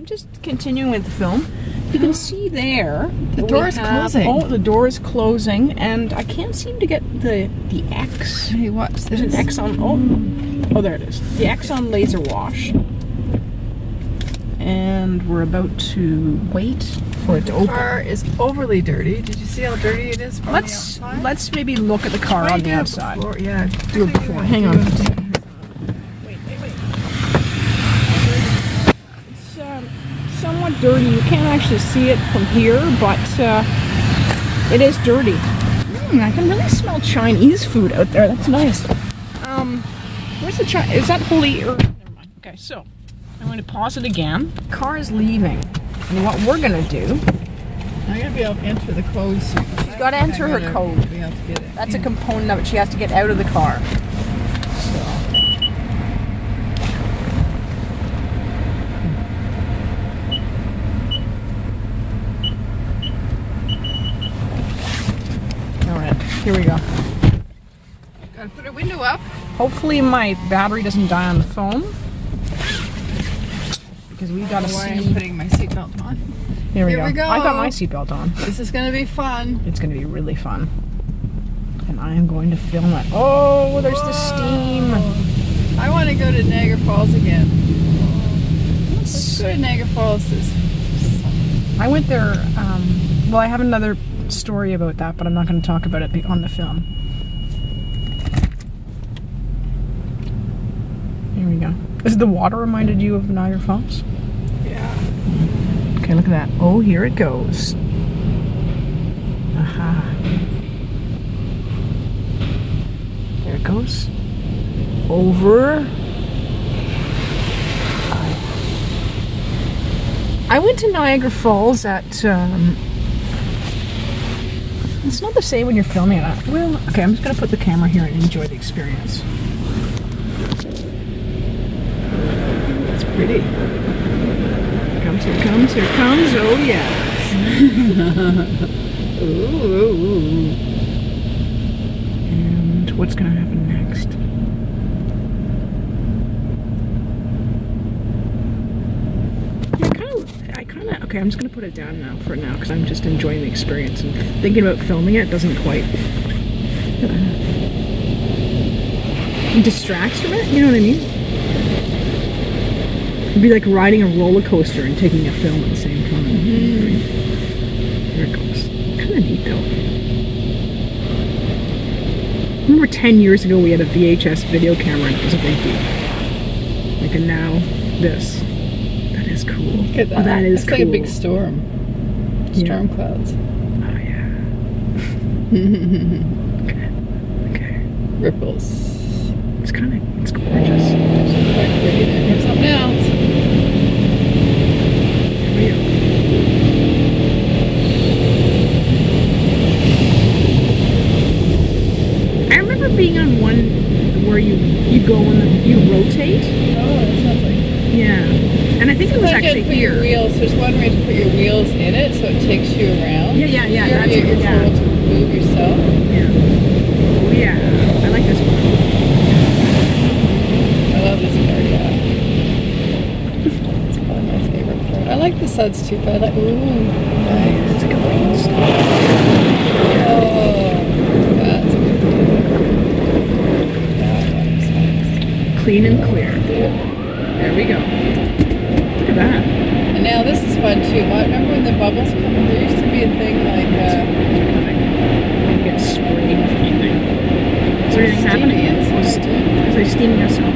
I'm just continuing with the film. You can see there the door is closing. Oh, the door is closing, and I can't seem to get the X. Hey, watch this. There's an X on. Oh, there it is. The X on laser wash. And we're about to wait for it to open. The car is overly dirty. Did you see how dirty it is from the outside? Let's maybe look at the car on the outside. Yeah, Do it before. Hang on. Wait. It's somewhat dirty. You can't actually see it from here, but it is dirty. I can really smell Chinese food out there. That's nice. Where's the Chinese? Is that holy? Never mind. Okay, so I'm going to pause it again. The car is leaving, and what we're going to do? I'm going to be able to enter the code. She's got to enter her code. That's a component of it. She has to get out of the car. Here we go. Gotta put her window up. Hopefully my battery doesn't die on the phone. Because we gotta see. I'm putting my seatbelt on. Here we go. I got my seatbelt on. This is gonna be fun. It's gonna be really fun. And I am going to film it. Oh, there's the steam. I want to go to Niagara Falls again. Let's go to Niagara Falls this summer. I went there, well, I have another story about that, but I'm not going to talk about it on the film. Here we go. Is the water reminded you of Niagara Falls? Yeah. Okay, look at that. Oh, here it goes. Aha. There it goes. Over. I went to Niagara Falls at, it's not the same when you're filming it. Well, okay, I'm just going to put the camera here and enjoy the experience. It's pretty. Here it comes, here it comes. Oh, yeah. Ooh. And what's going to happen next? Okay, I'm just going to put it down now for now because I'm just enjoying the experience and thinking about filming it doesn't quite it distracts from it, you know what I mean? It'd be like riding a roller coaster and taking a film at the same time. There it goes. Kind of neat though. I remember 10 years ago we had a VHS video camera and it was a big deal. Like, and now this. That is cool. Look at that. Oh, that is it's cool. Like a big storm. Storm clouds. Oh, yeah. Okay. Ripples. It's gorgeous. It's quite pretty. Here's something else. Here we go. I remember being on one where you go and you rotate. Oh, that sounds like. Yeah. And I think it was actually put your wheels. There's one way to put your wheels in it, so it takes you around. Yeah. You're able to move yourself. Yeah. Oh yeah. I like this one. I love this part. Yeah. It's probably my favorite part. I like the suds too, but I like. Ooh, nice. It's clean stuff. Oh, that's good. That one's nice. Clean and clear. There we go. Look at that. And now this is fun too. Remember when the bubbles come? There used to be a thing like You get sprayed with anything. Is there anything happening? steamy. Is it steaming yourself?